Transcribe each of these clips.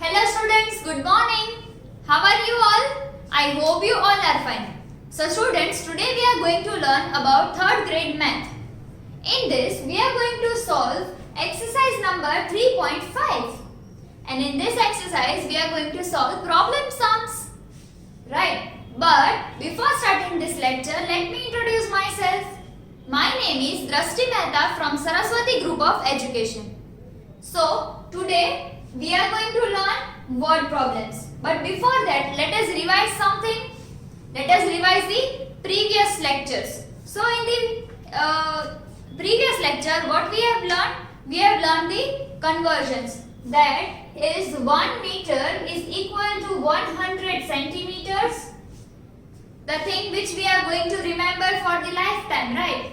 Hello students, good morning. How are you all? I hope you all are fine. So students, today we are going to learn about 3rd grade math. In this, we are going to solve exercise number 3.5. And in this exercise, we are going to solve problem sums. Right? But before starting this lecture, let me introduce myself. My name is Drashti Mehta from Saraswati Group of Education. So, today we are going to learn word problems. But before that, let us revise something. Let us revise the previous lectures. So, in the previous lecture, what we have learned? We have learned the conversions. That is 1 meter is equal to 100 centimeters. The thing which we are going to remember for the lifetime, right?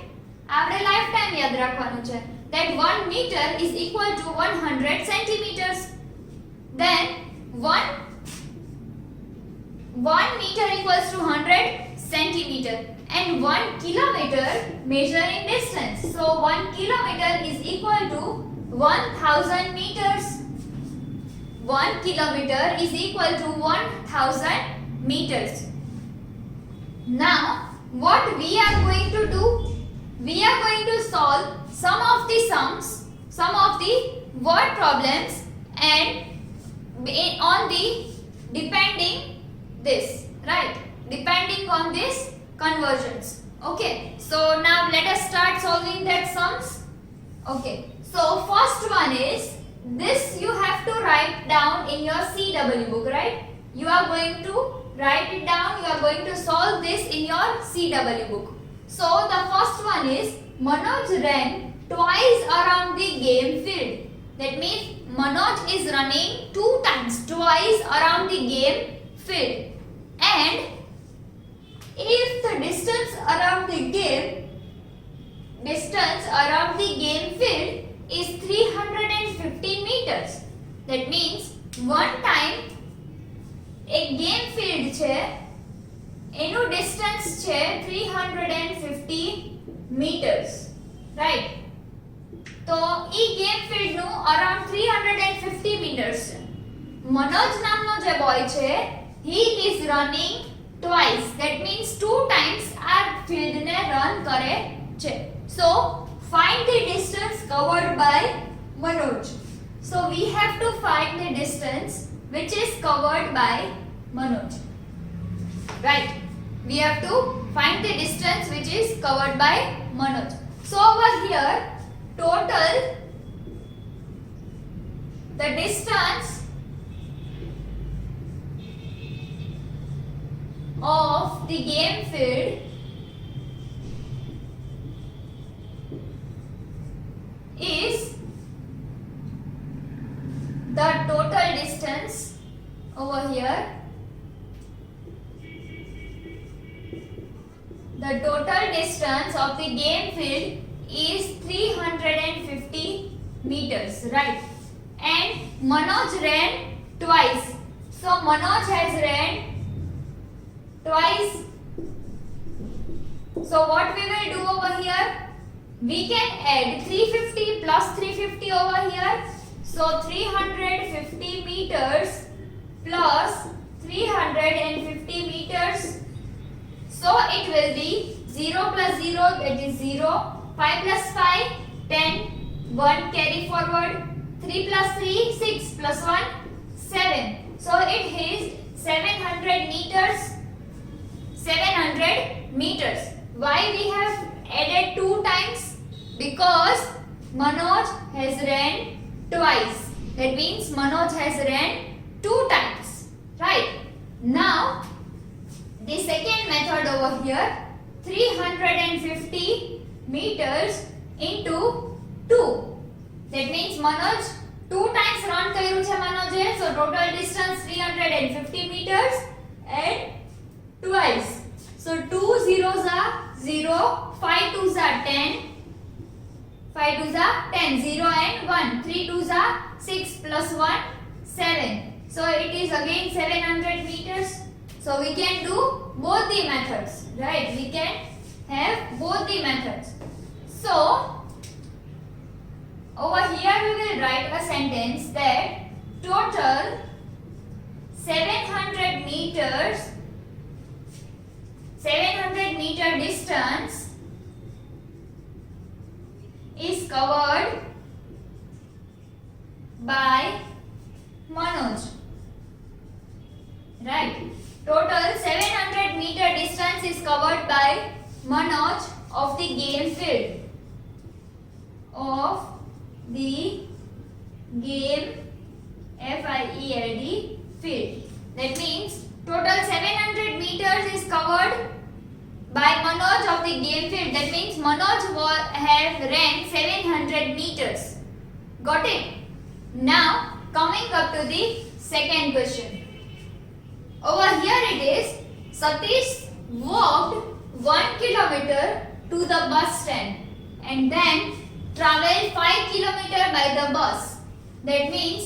આપણે lifetime યાદ રાખવાનું છે. That 1 meter is equal to 100 centimeters. Then 1 meter equals to 100 centimeter and 1 kilometer measuring distance. So 1 kilometer is equal to 1000 meters. 1 kilometer is equal to 1000 meters. Now what we are going to do? We are going to solve some of the sums, some of the word problems and on the depending this, right? Depending on this conversions. Okay, so now let us start solving that sums. Okay, so first one is this you have to write down in your CW book, right? You are going to write it down, you are going to solve this in your CW book. So the first one is Manoj ran twice around the game field. That means Manoj is running 2 times, twice around the game field. And if the distance around the game field is 350 meters. That means one time a game field છે એનું distance છે 350 meters, right? તો ઈ game field નું around 350 meters છે. મનોજ નામનો જે boy છે he is running twice, that means 2 times આ ફિલ્ડ ને રન કરે છે. So find the distance covered by Manoj. So we have to find the distance which is covered by Manoj, right? We have to find the distance which is covered by Manoj. So over here total the distance of the game field is the total distance over here. The total distance of the game field is 350 meters, right? And Manoj ran twice. So Manoj has ran twice. So what we will do over here? We can add 350 plus 350 over here. So 350 meters plus 350 meters. So it will be 0 plus 0, that is 0, 5 plus 5, 10, 1 carry forward, 3 plus 3, 6 plus 1, 7. So it is 700 meters. 700 meters. Why we have added 2 times? Because Manoj has ran twice. That means Manoj has ran 2 times. Right? Now, the second method over here, 350 meters into 2. That means Manoj 2 times run કર્યું છે Manoj. So total distance 350 meters and twice. So 2 zeros are 0, 5 twos are 10, 5 twos are 10, 0 and 1, 3 twos are 6 plus 1, 7. So it is again 700 meters. So we can do both the methods, right? We can have both the methods. So over here we will write a sentence that total 700 meter distance is covered by Manoj. Right. Total 700 meter distance is covered by Manoj of the game field. Of the game FIELD field. That means total 700 meters is covered by Manoj of the game field. That means Manoj have ran 700 meters. Got it? Now coming up to the second question. Over here it is Satish walked 1 kilometer to the bus stand and then traveled 5 kilometer by the bus. That means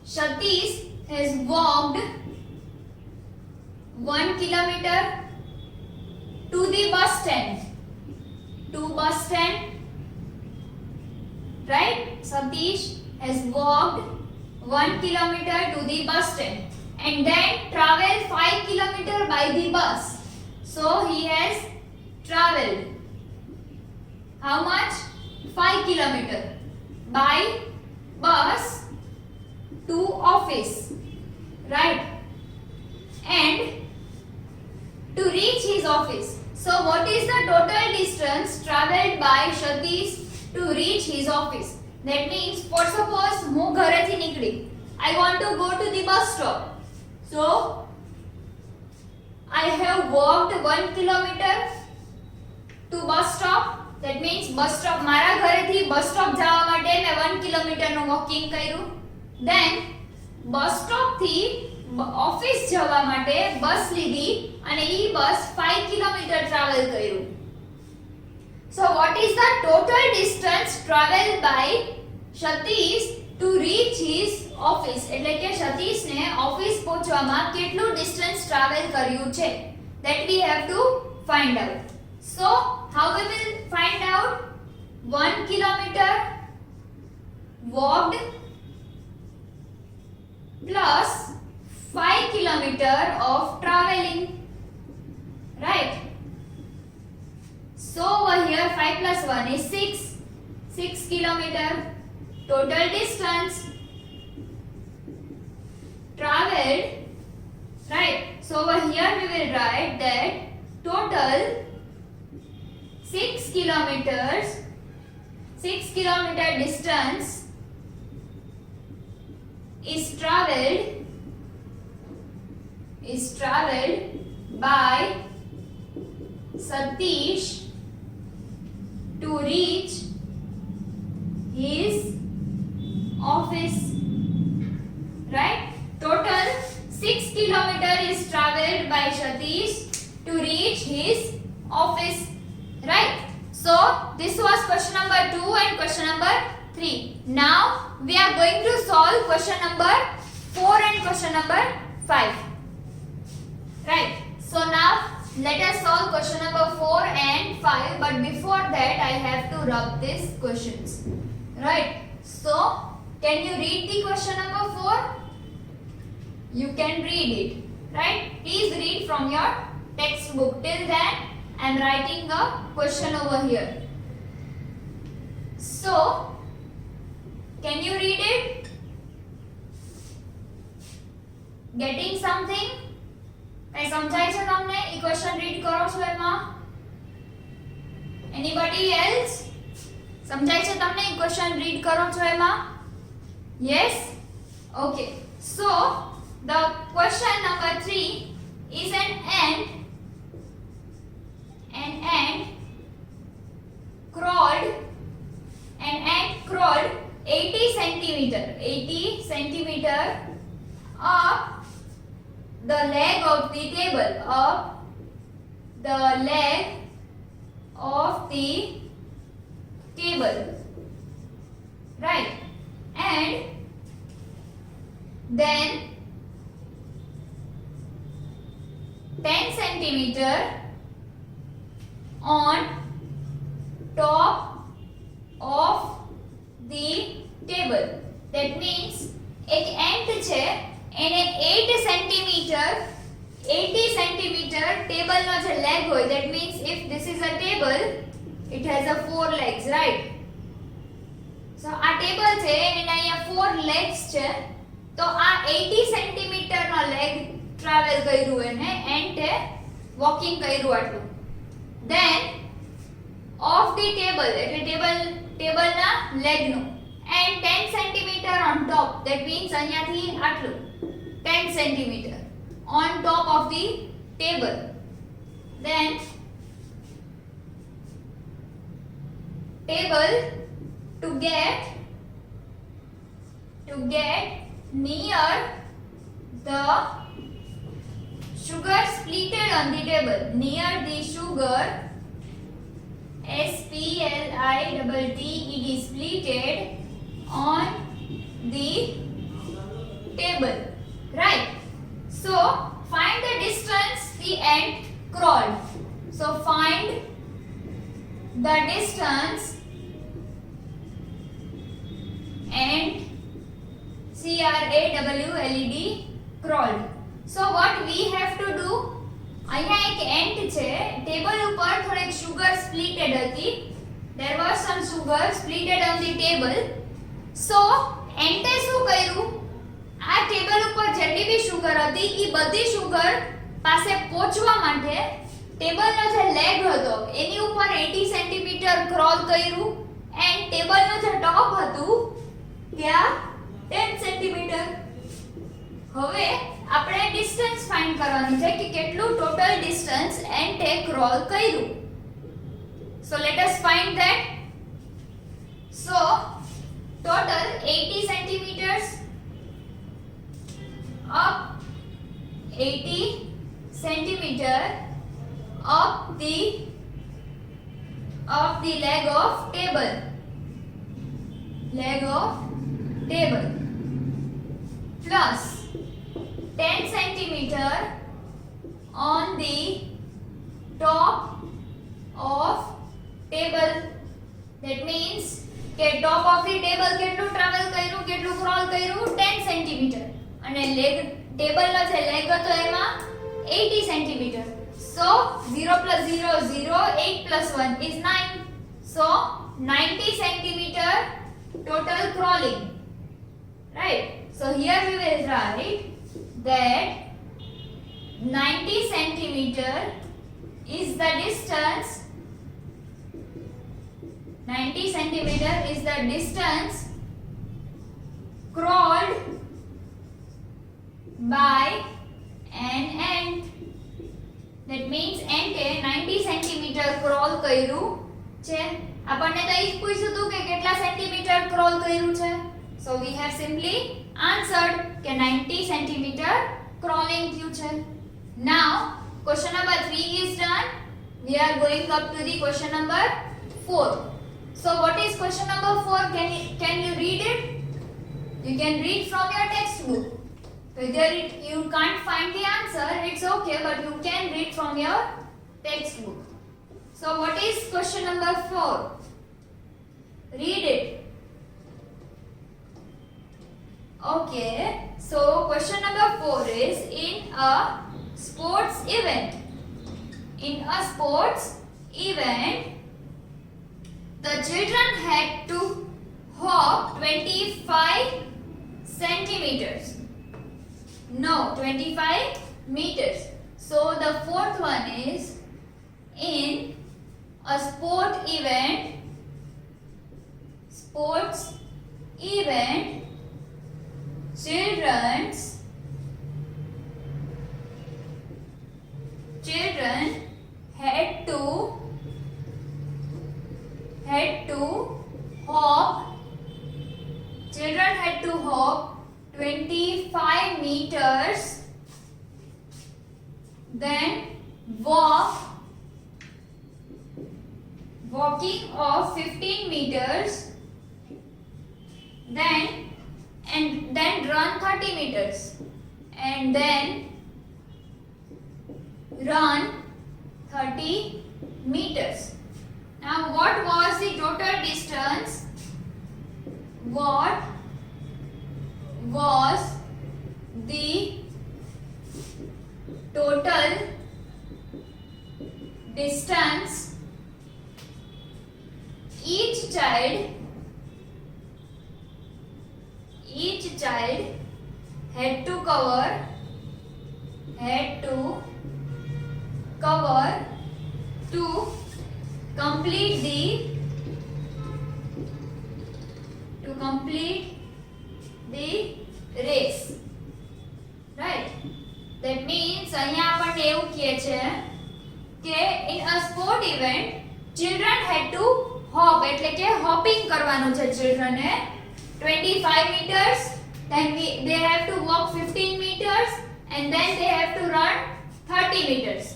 Satish has walked 1 kilometer to the bus stand. To bus stand. Right? Satish has walked 1 kilometer to the bus stand and then traveled 5 kilometer by the bus. So he has traveled how much? 5 kilometer by bus to office. Right? And to reach his office. So what is the total distance traveled by Satish to reach his office? That means for suppose હું ઘરેથી નીકળી I want to go to the bus stop. So I have walked 1 kilometer to bus stop. That means bus stop મારા ઘરેથી bus stop જવા માટે મેં 1 kilometre નું walking કર્યું. Then bus stop થી ઓફિસ જવા માટે બસ લીધી અને ઈ બસ 5 કિલોમીટર ટ્રાવેલ કર્યું. So what is the total distance traveled by Satish to reach his office? એટલે કે સતીશ ને ઓફિસ પહોંચવામાં કેટલું ડિસ્ટન્સ ટ્રાવેલ કર્યું છે? That we have to find out. So how we will find out? 1 kilometer walked plus 5 kilometer of traveling. Right? So over here 5 plus 1 is 6. 6 kilometer total distance traveled. Right? So over here we will write that total 6 kilometers, 6 kilometer distance is traveled by Satish to reach his office. Right? Total 6 kilometer is traveled by Satish to reach his office. Right? So this was question number 2 and question number 3. Now we are going to solve question number 4 and question number 5. Right? So now let us solve question number 4 and 5, but before that I have to rub these questions. Right? So can you read the question number 4? You can read it. Right? Please read from your textbook. Till then I am writing a question over here. So can you read it? Getting something? કઈ સમજાય છે તમને? ઈ question read કરો છો એમાં? Anybody else? સમજાય છે તમને ઈ ક્વેશ્ચન રીડ કરો છો એમાં? Yes? Okay. So the question number 3 is an ant crawled 80 centimeter up the leg of the table, up the leg of the table. Right? And then 10 centimeter on top of the table. That means એક ant છે એને 8 centimetre centimeter 80 centimeter table નો જે leg હોય, that means if this is a table, it has a 4 legs, right? So આ table છે and અહીંયા 4 legs છે, તો આ 80 centimeter નો leg travel કર્યું એને and તે walking કર્યું આટલું. Then of the table, એટલે table ના leg નું, and 10 centimeter on top, that means અહીંયાથી આટલું 10 centimeter on top of the table. Then table to get near the sugar splitted on the table, near the sugar SPLITTED splitted on the table, right? So find the distance the ant crawled. So find the distance ant CRAWLED crawled. So what we have to do, અહીંયા એક ant છે, table ઉપર થોડીક sugar splitted હતી. There was some sugar splitted on the table. So ante શું કર્યું, આ table ઉપર જેટલી બી sugar હતી ઈ બધી sugar પાસે પહોંચવા માટે ટેબલનો જે લેગ હતો એની ઉપર 80 સેન્ટીમીટર ક્રોલ કર્યું એન્ડ ટેબલનો જે ટોપ હતું ત્યાં 10 સેન્ટીમીટર. હવે આપણે ડિસ્ટન્સ ફાઇન્ડ કરવાની છે કે કેટલું ટોટલ ડિસ્ટન્સ એન્ટે ક્રોલ કર્યું. So let us find that. So total 80 centimeters up 80 centimeter up the leg of table plus 10 centimeter on the top of table. That means કે top of the table કેટલું travel કર્યું, કેટલું crawl કર્યું, 10 centimeter, અને leg ટેબલનો જે leg હતો એમાં 80 centimeter. So 0 plus 0 0, 8 plus 1 is 9. So 90 centimeter total crawling, right? So here we will write that 90 centimeter is the distance, 90 centimeter is the distance crawled by an ant. That means ant A 90 centimeter crawl કર્યું છે. આપણને તો ઈ પૂછ્યું હતું કે કેટલા centimetre crawl કર્યું છે. So we have simply answered કે 90 centimeter crawling થયું છે. Now question number 3 is done. We are going up to the question number 4. So what is question number 4? Can you read it? You can read from your textbook. Whether you can't find the answer, it's okay, but you can read from your textbook. So what is question number 4? Read it. Okay, so question number 4 is in a sports event. In a sports event, the children had to hop 25 centimeters. No, 25 meters. So the fourth one is in a sports event, children had to hop 25 meters, then walking of 15 meters, then run 30 meters, and then run 30 meters. Now what was the total distance? What was the total distance each child had to cover to complete the race, right? That means અહીંયા આપણને એવું કહે છે કે in a sport event children had to hop, એટલે કે hopping કરવાનું છે children A 25 meters, then they have to walk 15 meters, and then they have to run 30 meters.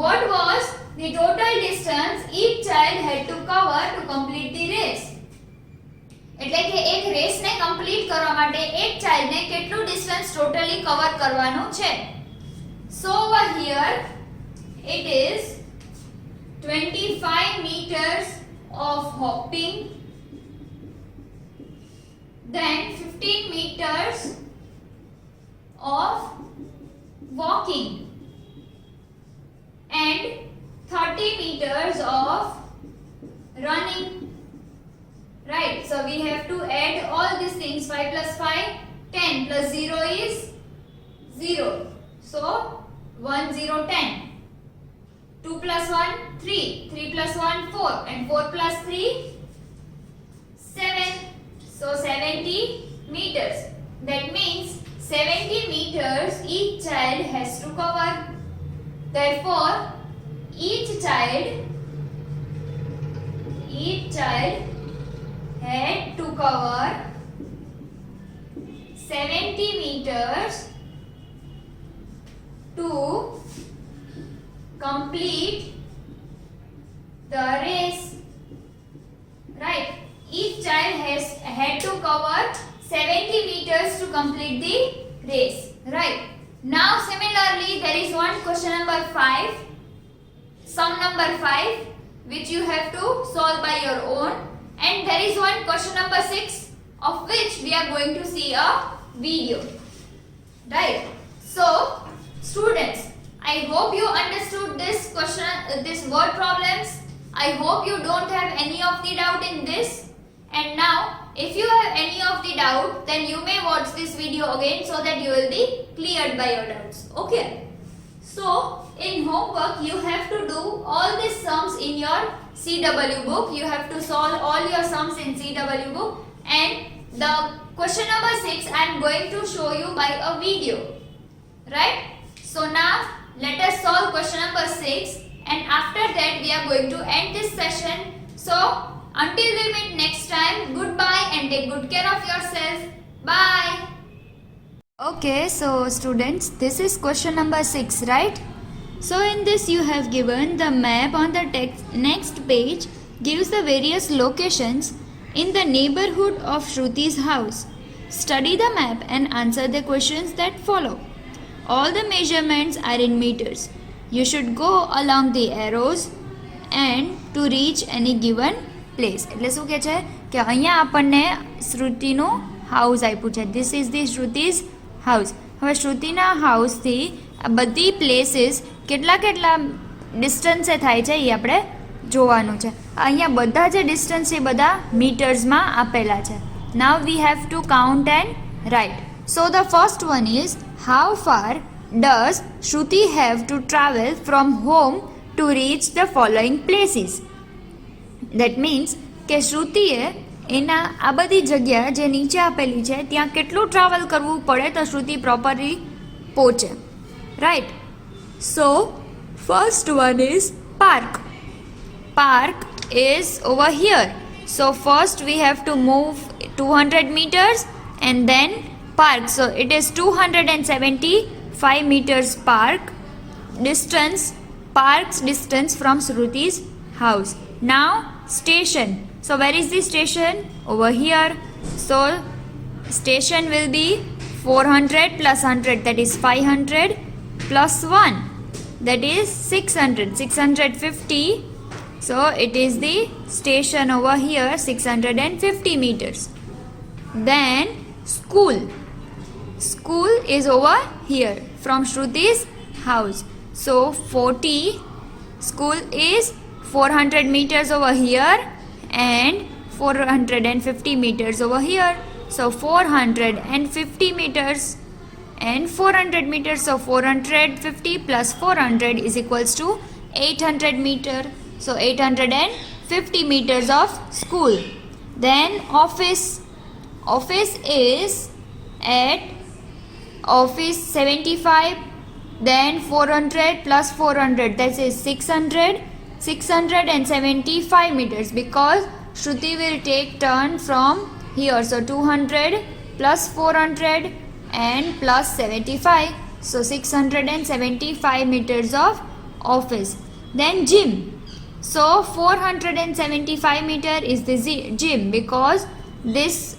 What was the total distance each child had to cover to complete the race? એટલે કે એક race ને complete કરવા માટે એક child ને કેટલું distance totally cover કરવાનું છે? So over here it is 25 meters of hopping, then 15 meters of walking, and 30 meters of running, right? So we have to add all these things. 5 plus 5 10 plus 0 is 0, so 1 0 10. 2 plus 1 3, 3 plus 1 4, and 4 plus 3 7, so 70 meters. That means 70 meters each child has to cover. Therefore each child had to cover 70 meters to complete the race, right? Each child had to cover 70 meters to complete the race, right? Now similarly there is one question number 5, sum number 5, which you have to solve by your own, and there is one question number 6 of which we are going to see a video, right? So students, I hope you understood this question, this word problems. I hope you don't have any of the doubt in this. And now if you have any of the doubt, then you may watch this video again so that you will be cleared by your doubts, okay? So in homework you have to do all these sums in your CW book. You have to solve all your sums in CW book, and the question number 6 I am going to show you by a video, right? So now let us solve question number 6, and after that we are going to end this session. So until we meet next time, goodbye and take good care of yourself. Bye. Okay, so students, this is question number 6, right? So in this you have given the map on the next page gives the various locations in the neighborhood of Shruti's house. Study the map and answer the questions that follow. All the measurements are in meters. You should go along the arrows and to reach any given place. એટલે શું કહે છે કે અહીંયા આપણને શ્રુતિનું house આપ્યું છે. This is the Shruti's house. હવે શ્રુતિના હાઉસથી આ બધી પ્લેસીસ કેટલા ડિસ્ટન્સે થાય છે એ આપણે જોવાનું છે. અહીંયા બધા જે ડિસ્ટન્સ છે બધા મીટર્સમાં આપેલા છે. Now we have to count and write. So the first one is, how far does Shruti have to travel from home to reach the following places? That means કે શ્રુતિએ એના આ બધી જગ્યા જે નીચે આપેલી છે ત્યાં કેટલું ટ્રાવેલ કરવું પડે તો શ્રુતિ પ્રોપરલી પહોંચે, right? So first one is park. Park is over here. So first we have to move 200 meters and then park. So it is 275 meters park distance, park's distance from Shruti's house. Now station. So where is the station? Over here. So station will be 400 plus 100, that is 500 plus 1, that is 600, 650. So it is the station over here, 650 meters. Then school. School is over here from Shruti's house. So 40 school is 400 meters over here and 450 meters over here. So 450 meters and 400 meters. So 450 plus 400 is equals to 800 meter. So 850 meters of school. Then office is at office 75, then 400 plus 400, that is 675 meters, because Shruti will take turn from here. So 200 plus 400 and plus 75, so 675 meters of office. Then gym. So 475 meter is the gym, because this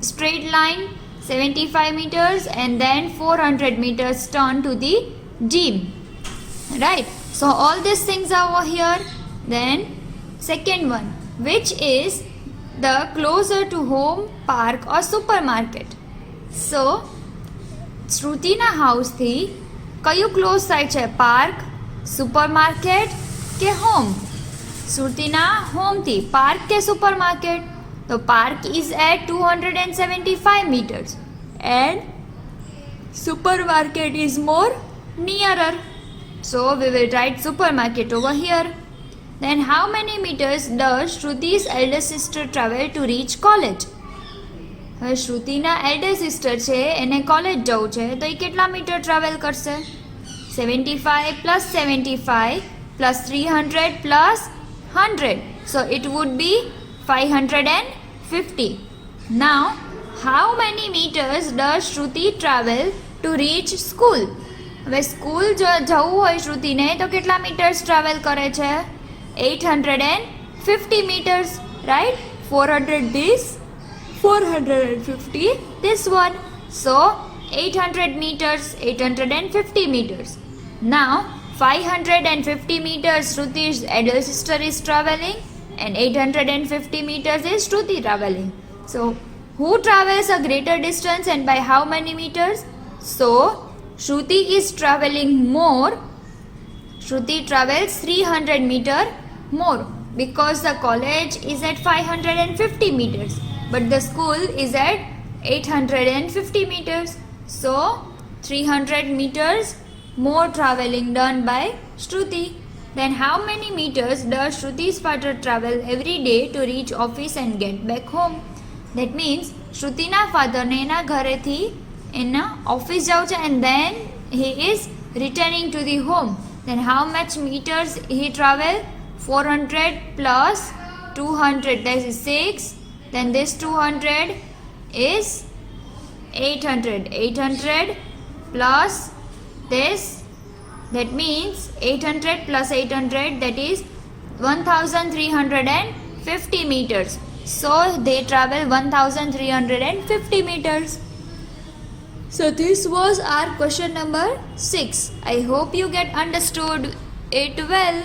straight line 75 meters and then 400 meters turn to the gym, right? So all these things are over here. Then second one, which is the closer to home park or supermarket. So શ્રુતિના હાઉસથી કયું close થાય છે, park, supermarket કે home? શ્રુતિના હોમથી park કે supermarket? તો park is at 275 meters and supermarket is more nearer. So we will write supermarket over here. Then how many meters does Shruti's elder sister travel to reach college? હવે શ્રુતિના elder sister છે, એને college જવું છે, તો એ કેટલા metre travel કરશે? 75 plus 75 plus 300 plus 100. So it would be 550. Now, how many meters does Shruti travel to reach school? હવે school જવું હોય શ્રુતિને તો કેટલા મીટર્સ ટ્રાવેલ કરે છે? 850 meters, right? 400 this, 450 this one. So 800 meters, 850 meters. Now 550 meters Shruti's elder sister is traveling and 850 meters is Shruti traveling. So who travels a greater distance and by how many meters? So Shruti is traveling more. Shruti travels 300 meter more, because the college is at 550 meters but the school is at 850 meters. So 300 meters more traveling done by Shruti. Then how many meters does Shruti's father travel every day to reach office and get back home? That means Shrutina father ને એના ઘરેથી એના office જાવ છે and then he is returning to the home. Then how much meters he travel? 400 plus 200, that is 6. Then this 200 is 800. 800 plus this, that means 800 plus 800, that is 1350 meters. So they travel 1350 meters. So this was our question number 6. I hope you get understood it well.